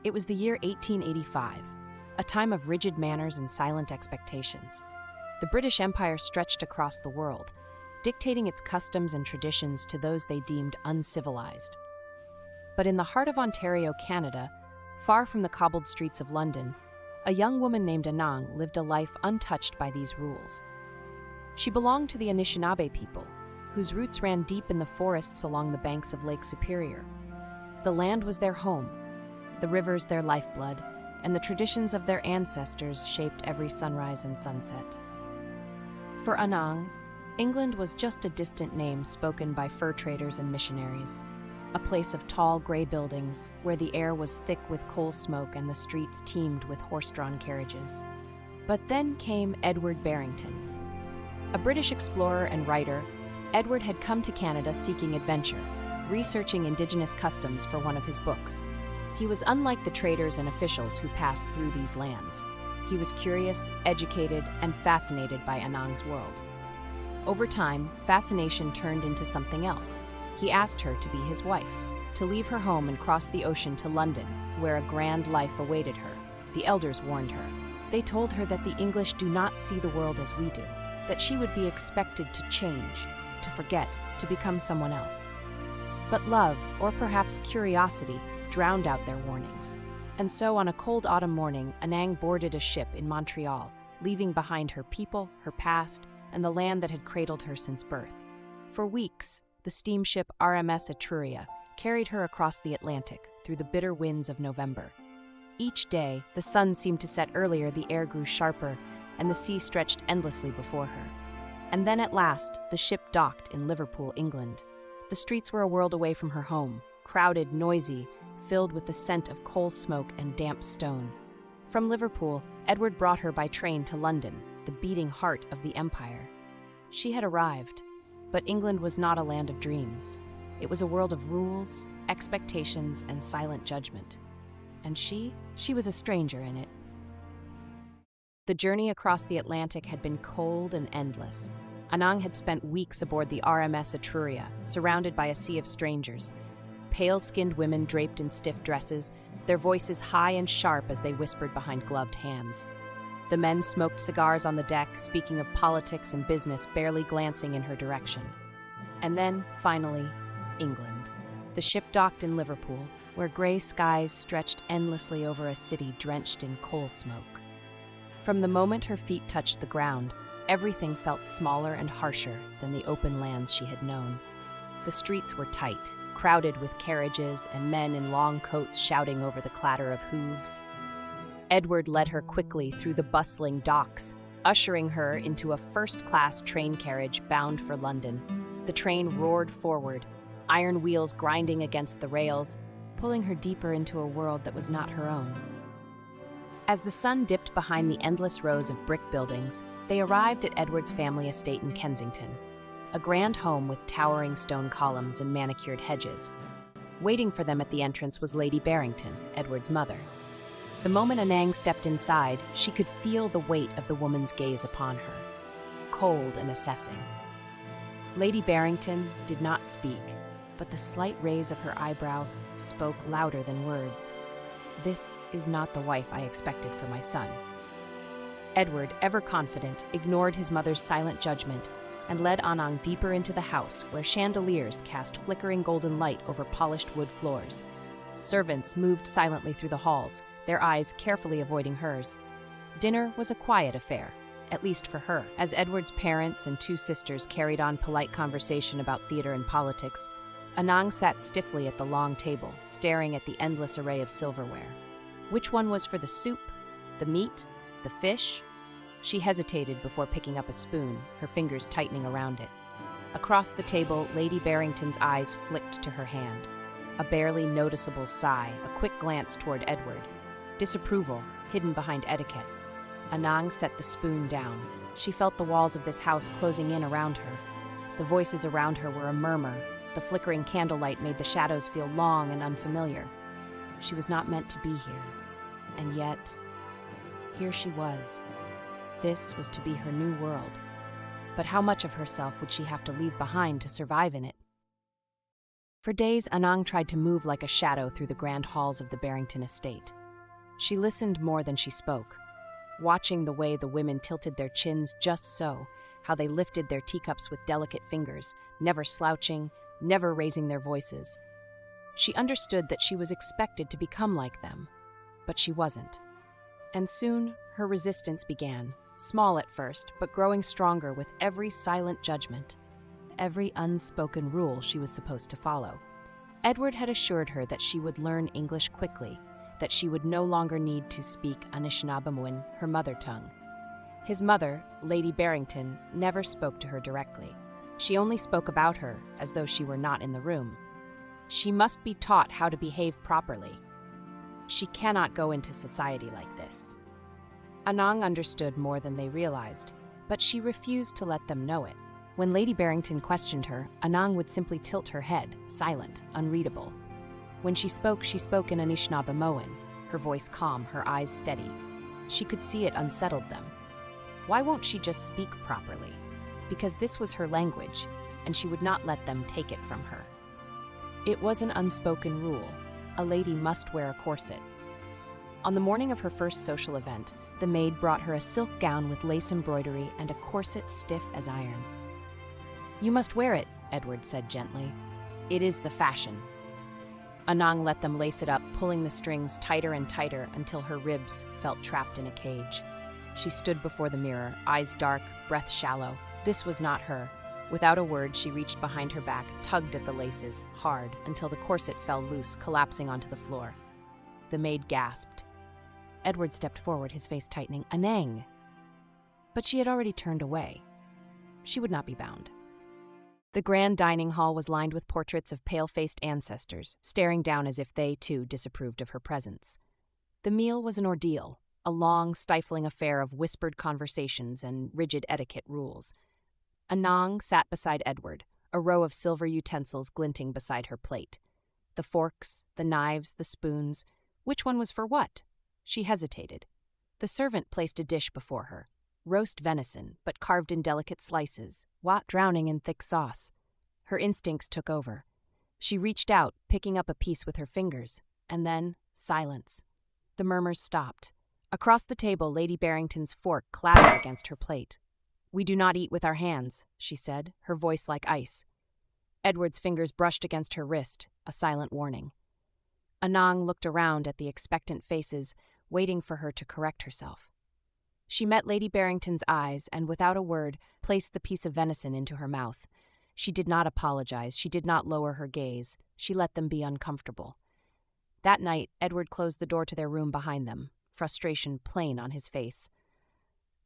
It was the year 1885, a time of rigid manners and silent expectations. The British Empire stretched across the world, dictating its customs and traditions to those they deemed uncivilized. But in the heart of Ontario, Canada, far from the cobbled streets of London, a young woman named Anang lived a life untouched by these rules. She belonged to the Anishinaabe people, whose roots ran deep in the forests along the banks of Lake Superior. The land was their home, the rivers their lifeblood, and the traditions of their ancestors shaped every sunrise and sunset. For Anang, England was just a distant name spoken by fur traders and missionaries, a place of tall gray buildings where the air was thick with coal smoke and the streets teemed with horse-drawn carriages. But then came Edward Barrington. A British explorer and writer, Edward had come to Canada seeking adventure, researching Indigenous customs for one of his books. He was unlike the traders and officials who passed through these lands. He was curious, educated, and fascinated by Anang's world. Over time, fascination turned into something else. He asked her to be his wife, to leave her home and cross the ocean to London, where a grand life awaited her. The elders warned her. They told her that the English do not see the world as we do, that she would be expected to change, to forget, to become someone else. But love, or perhaps curiosity, drowned out their warnings. And so on a cold autumn morning, Anang boarded a ship in Montreal, leaving behind her people, her past, and the land that had cradled her since birth. For weeks, the steamship RMS Etruria carried her across the Atlantic through the bitter winds of November. Each day, the sun seemed to set earlier, the air grew sharper, and the sea stretched endlessly before her. And then at last, the ship docked in Liverpool, England. The streets were a world away from her home, crowded, noisy, filled with the scent of coal smoke and damp stone. From Liverpool, Edward brought her by train to London, the beating heart of the empire. She had arrived, but England was not a land of dreams. It was a world of rules, expectations, and silent judgment. And she was a stranger in it. The journey across the Atlantic had been cold and endless. Anang had spent weeks aboard the RMS Etruria, surrounded by a sea of strangers. Pale-skinned women draped in stiff dresses, their voices high and sharp as they whispered behind gloved hands. The men smoked cigars on the deck, speaking of politics and business, barely glancing in her direction. And then, finally, England. The ship docked in Liverpool, where gray skies stretched endlessly over a city drenched in coal smoke. From the moment her feet touched the ground, everything felt smaller and harsher than the open lands she had known. The streets were tight, crowded with carriages and men in long coats shouting over the clatter of hooves. Edward led her quickly through the bustling docks, ushering her into a first-class train carriage bound for London. The train roared forward, iron wheels grinding against the rails, pulling her deeper into a world that was not her own. As the sun dipped behind the endless rows of brick buildings, they arrived at Edward's family estate in Kensington, a grand home with towering stone columns and manicured hedges. Waiting for them at the entrance was Lady Barrington, Edward's mother. The moment Anang stepped inside, she could feel the weight of the woman's gaze upon her, cold and assessing. Lady Barrington did not speak, but the slight raise of her eyebrow spoke louder than words. "This is not the wife I expected for my son." Edward, ever confident, ignored his mother's silent judgment and led Anang deeper into the house, where chandeliers cast flickering golden light over polished wood floors. Servants moved silently through the halls, their eyes carefully avoiding hers. Dinner was a quiet affair, at least for her. As Edward's parents and two sisters carried on polite conversation about theater and politics, Anang sat stiffly at the long table, staring at the endless array of silverware. Which one was for the soup, the meat, the fish? She hesitated before picking up a spoon, her fingers tightening around it. Across the table, Lady Barrington's eyes flicked to her hand. A barely noticeable sigh, a quick glance toward Edward. Disapproval, hidden behind etiquette. Anang set the spoon down. She felt the walls of this house closing in around her. The voices around her were a murmur. The flickering candlelight made the shadows feel long and unfamiliar. She was not meant to be here. And yet, here she was. This was to be her new world. But how much of herself would she have to leave behind to survive in it? For days, Anang tried to move like a shadow through the grand halls of the Barrington estate. She listened more than she spoke, watching the way the women tilted their chins just so, how they lifted their teacups with delicate fingers, never slouching, never raising their voices. She understood that she was expected to become like them, but she wasn't. And soon, her resistance began, small at first, but growing stronger with every silent judgment, every unspoken rule she was supposed to follow. Edward had assured her that she would learn English quickly, that she would no longer need to speak Anishinaabemowin, her mother tongue. His mother, Lady Barrington, never spoke to her directly. She only spoke about her as though she were not in the room. She must be taught how to behave properly. She cannot go into society like this. Anang understood more than they realized, but she refused to let them know it. When Lady Barrington questioned her, Anang would simply tilt her head, silent, unreadable. When she spoke in Anishinaabemowin, her voice calm, her eyes steady. She could see it unsettled them. Why won't she just speak properly? Because this was her language, and she would not let them take it from her. It was an unspoken rule. A lady must wear a corset. On the morning of her first social event, the maid brought her a silk gown with lace embroidery and a corset stiff as iron. "You must wear it," Edward said gently. "It is the fashion." Anang let them lace it up, pulling the strings tighter and tighter until her ribs felt trapped in a cage. She stood before the mirror, eyes dark, breath shallow. This was not her. Without a word, she reached behind her back, tugged at the laces, hard, until the corset fell loose, collapsing onto the floor. The maid gasped. Edward stepped forward, his face tightening. "Anang!" But she had already turned away. She would not be bound. The grand dining hall was lined with portraits of pale-faced ancestors, staring down as if they, too, disapproved of her presence. The meal was an ordeal, a long, stifling affair of whispered conversations and rigid etiquette rules. Anang sat beside Edward, a row of silver utensils glinting beside her plate. The forks, the knives, the spoons. Which one was for what? She hesitated. The servant placed a dish before her. Roast venison, but carved in delicate slices, drowning in thick sauce. Her instincts took over. She reached out, picking up a piece with her fingers, and then silence. The murmurs stopped. Across the table, Lady Barrington's fork clattered against her plate. "We do not eat with our hands," she said, her voice like ice. Edward's fingers brushed against her wrist, a silent warning. Anang looked around at the expectant faces, waiting for her to correct herself. She met Lady Barrington's eyes and, without a word, placed the piece of venison into her mouth. She did not apologize. She did not lower her gaze. She let them be uncomfortable. That night, Edward closed the door to their room behind them, frustration plain on his face.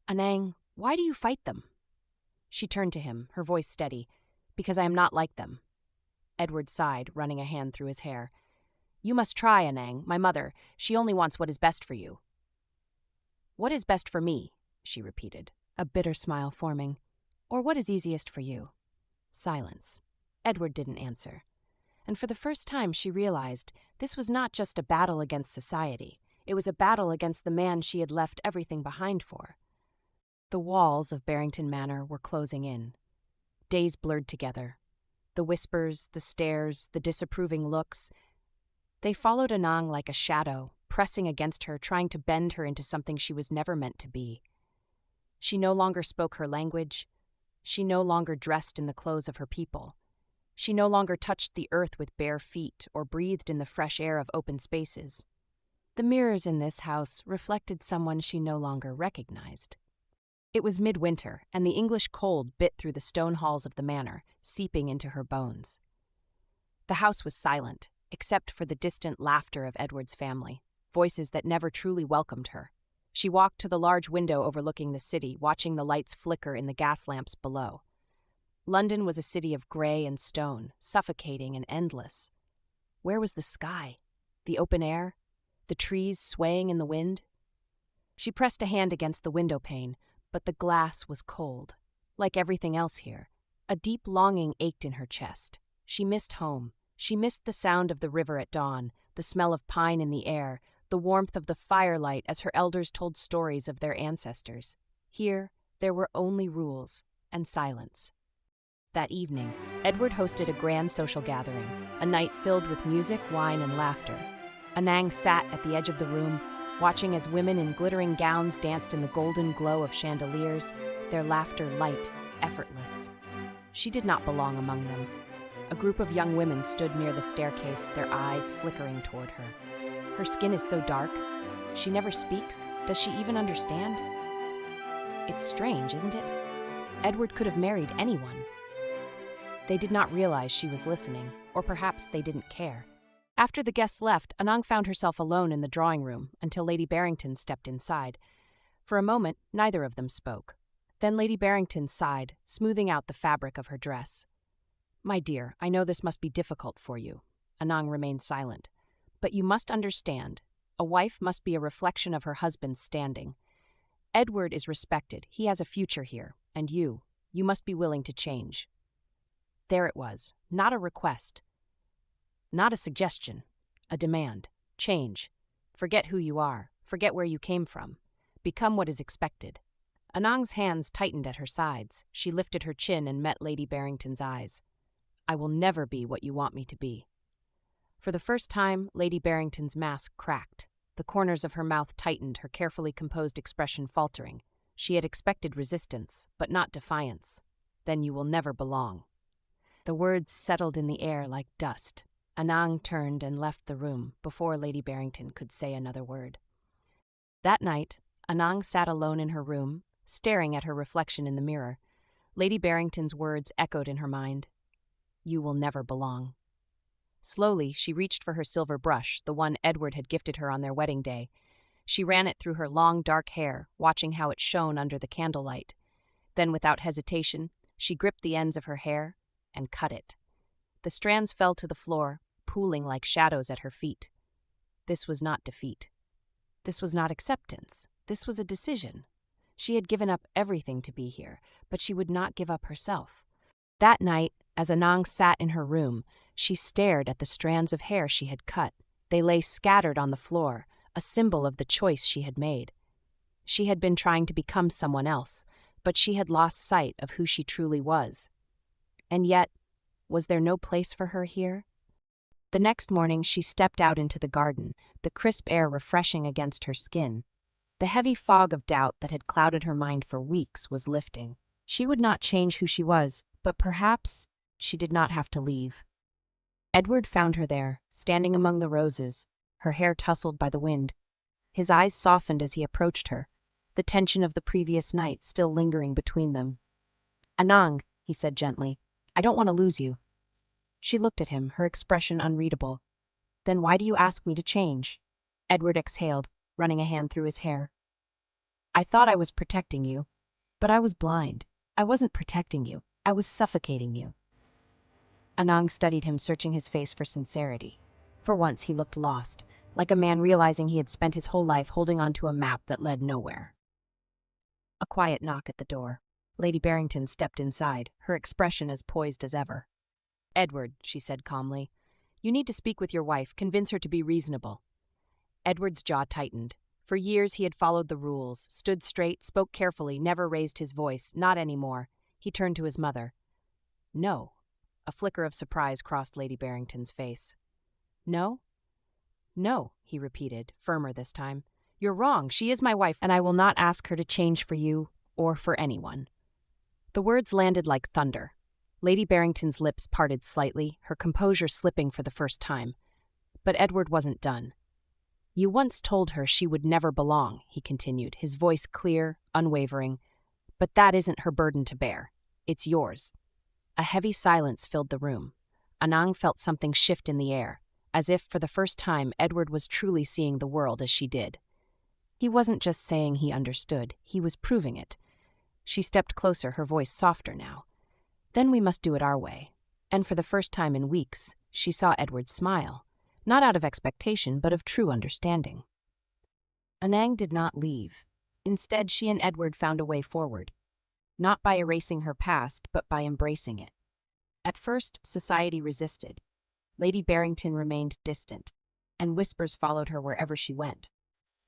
"Anang, why do you fight them?" She turned to him, her voice steady. "Because I am not like them." Edward sighed, running a hand through his hair. "You must try, Anang, my mother. She only wants what is best for you." "What is best for me?" she repeated, a bitter smile forming. "Or what is easiest for you?" Silence. Edward didn't answer. And for the first time she realized this was not just a battle against society. It was a battle against the man she had left everything behind for. The walls of Barrington Manor were closing in. Days blurred together. The whispers, the stares, the disapproving looks. They followed Anang like a shadow, pressing against her, trying to bend her into something she was never meant to be. She no longer spoke her language. She no longer dressed in the clothes of her people. She no longer touched the earth with bare feet or breathed in the fresh air of open spaces. The mirrors in this house reflected someone she no longer recognized. It was midwinter, and the English cold bit through the stone halls of the manor, seeping into her bones. The house was silent, except for the distant laughter of Edward's family, voices that never truly welcomed her. She walked to the large window overlooking the city, watching the lights flicker in the gas lamps below. London was a city of gray and stone, suffocating and endless. Where was the sky? The open air? The trees swaying in the wind? She pressed a hand against the window pane, but the glass was cold. Like everything else here, a deep longing ached in her chest. She missed home. She missed the sound of the river at dawn, the smell of pine in the air, the warmth of the firelight as her elders told stories of their ancestors. Here, there were only rules and silence. That evening, Edward hosted a grand social gathering, a night filled with music, wine, and laughter. Anang sat at the edge of the room, watching as women in glittering gowns danced in the golden glow of chandeliers, their laughter light, effortless. She did not belong among them. A group of young women stood near the staircase, their eyes flickering toward her. Her skin is so dark. She never speaks. Does she even understand? It's strange, isn't it? Edward could have married anyone. They did not realize she was listening, or perhaps they didn't care. After the guests left, Anang found herself alone in the drawing room until Lady Barrington stepped inside. For a moment, neither of them spoke. Then Lady Barrington sighed, smoothing out the fabric of her dress. "My dear, I know this must be difficult for you." Anang remained silent. "But you must understand, a wife must be a reflection of her husband's standing. Edward is respected, he has a future here, and you must be willing to change." There it was, not a request, not a suggestion, a demand. Change. Forget who you are, forget where you came from. Become what is expected. Anang's hands tightened at her sides. She lifted her chin and met Lady Barrington's eyes. "I will never be what you want me to be." For the first time, Lady Barrington's mask cracked. The corners of her mouth tightened, her carefully composed expression faltering. She had expected resistance, but not defiance. "Then you will never belong." The words settled in the air like dust. Anang turned and left the room before Lady Barrington could say another word. That night, Anang sat alone in her room, staring at her reflection in the mirror. Lady Barrington's words echoed in her mind. "You will never belong." Slowly, she reached for her silver brush, the one Edward had gifted her on their wedding day. She ran it through her long, dark hair, watching how it shone under the candlelight. Then, without hesitation, she gripped the ends of her hair and cut it. The strands fell to the floor, pooling like shadows at her feet. This was not defeat. This was not acceptance. This was a decision. She had given up everything to be here, but she would not give up herself. That night, as Anang sat in her room, she stared at the strands of hair she had cut. They lay scattered on the floor, a symbol of the choice she had made. She had been trying to become someone else, but she had lost sight of who she truly was. And yet, was there no place for her here? The next morning, she stepped out into the garden, the crisp air refreshing against her skin. The heavy fog of doubt that had clouded her mind for weeks was lifting. She would not change who she was, but perhaps she did not have to leave. Edward found her there, standing among the roses, her hair tousled by the wind. His eyes softened as he approached her, the tension of the previous night still lingering between them. "Anang," he said gently, "I don't want to lose you." She looked at him, her expression unreadable. "Then why do you ask me to change?" Edward exhaled, running a hand through his hair. "I thought I was protecting you, but I was blind. I wasn't protecting you. I was suffocating you." Anang studied him, searching his face for sincerity. For once, he looked lost, like a man realizing he had spent his whole life holding on to a map that led nowhere. A quiet knock at the door. Lady Barrington stepped inside, her expression as poised as ever. "Edward," she said calmly, "you need to speak with your wife, convince her to be reasonable." Edward's jaw tightened. For years he had followed the rules, stood straight, spoke carefully, never raised his voice, not anymore. He turned to his mother. "No." A flicker of surprise crossed Lady Barrington's face. "No?" "No," he repeated, firmer this time. "You're wrong. She is my wife, and I will not ask her to change for you or for anyone." The words landed like thunder. Lady Barrington's lips parted slightly, her composure slipping for the first time. But Edward wasn't done. "You once told her she would never belong," he continued, his voice clear, unwavering. "But that isn't her burden to bear. It's yours." A heavy silence filled the room. Anang felt something shift in the air, as if, for the first time, Edward was truly seeing the world as she did. He wasn't just saying he understood, he was proving it. She stepped closer, her voice softer now. "Then we must do it our way." And for the first time in weeks, she saw Edward smile, not out of expectation, but of true understanding. Anang did not leave. Instead, she and Edward found a way forward, not by erasing her past, but by embracing it. At first, society resisted. Lady Barrington remained distant, and whispers followed her wherever she went.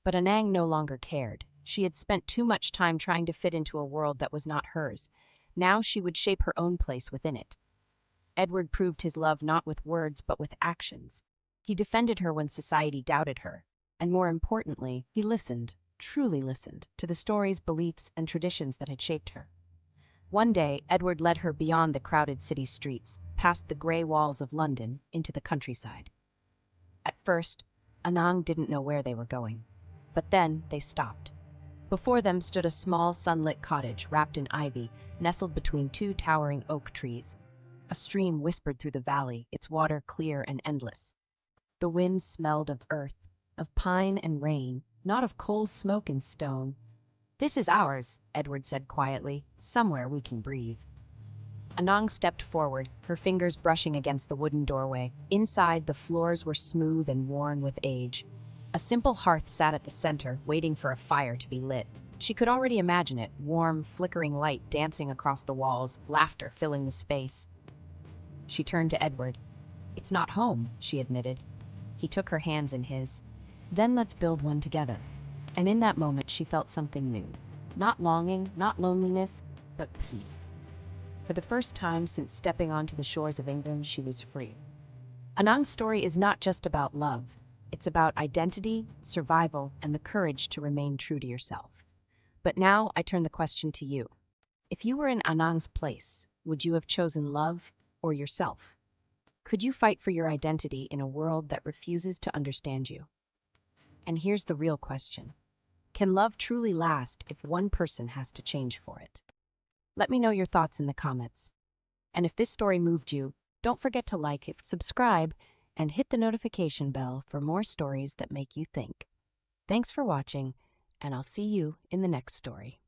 But Anang no longer cared. She had spent too much time trying to fit into a world that was not hers. Now she would shape her own place within it. Edward proved his love not with words but with actions. He defended her when society doubted her, and more importantly, he listened, truly listened, to the stories, beliefs, and traditions that had shaped her. One day, Edward led her beyond the crowded city streets, past the grey walls of London, into the countryside. At first, Anang didn't know where they were going, but then they stopped. Before them stood a small sunlit cottage wrapped in ivy, nestled between two towering oak trees. A stream whispered through the valley, its water clear and endless. The wind smelled of earth, of pine and rain, not of coal, smoke, and stone. "This is ours," Edward said quietly. "Somewhere we can breathe." Anang stepped forward, her fingers brushing against the wooden doorway. Inside, the floors were smooth and worn with age. A simple hearth sat at the center, waiting for a fire to be lit. She could already imagine it, warm, flickering light dancing across the walls, laughter filling the space. She turned to Edward. "It's not home," she admitted. He took her hands in his. "Then let's build one together." And in that moment, she felt something new. Not longing, not loneliness, but peace. For the first time since stepping onto the shores of England, she was free. Anang's story is not just about love. It's about identity, survival, and the courage to remain true to yourself. But now I turn the question to you. If you were in Anang's place, would you have chosen love or yourself? Could you fight for your identity in a world that refuses to understand you? And here's the real question. Can love truly last if one person has to change for it? Let me know your thoughts in the comments. And if this story moved you, don't forget to like it, subscribe, and hit the notification bell for more stories that make you think. Thanks for watching, and I'll see you in the next story.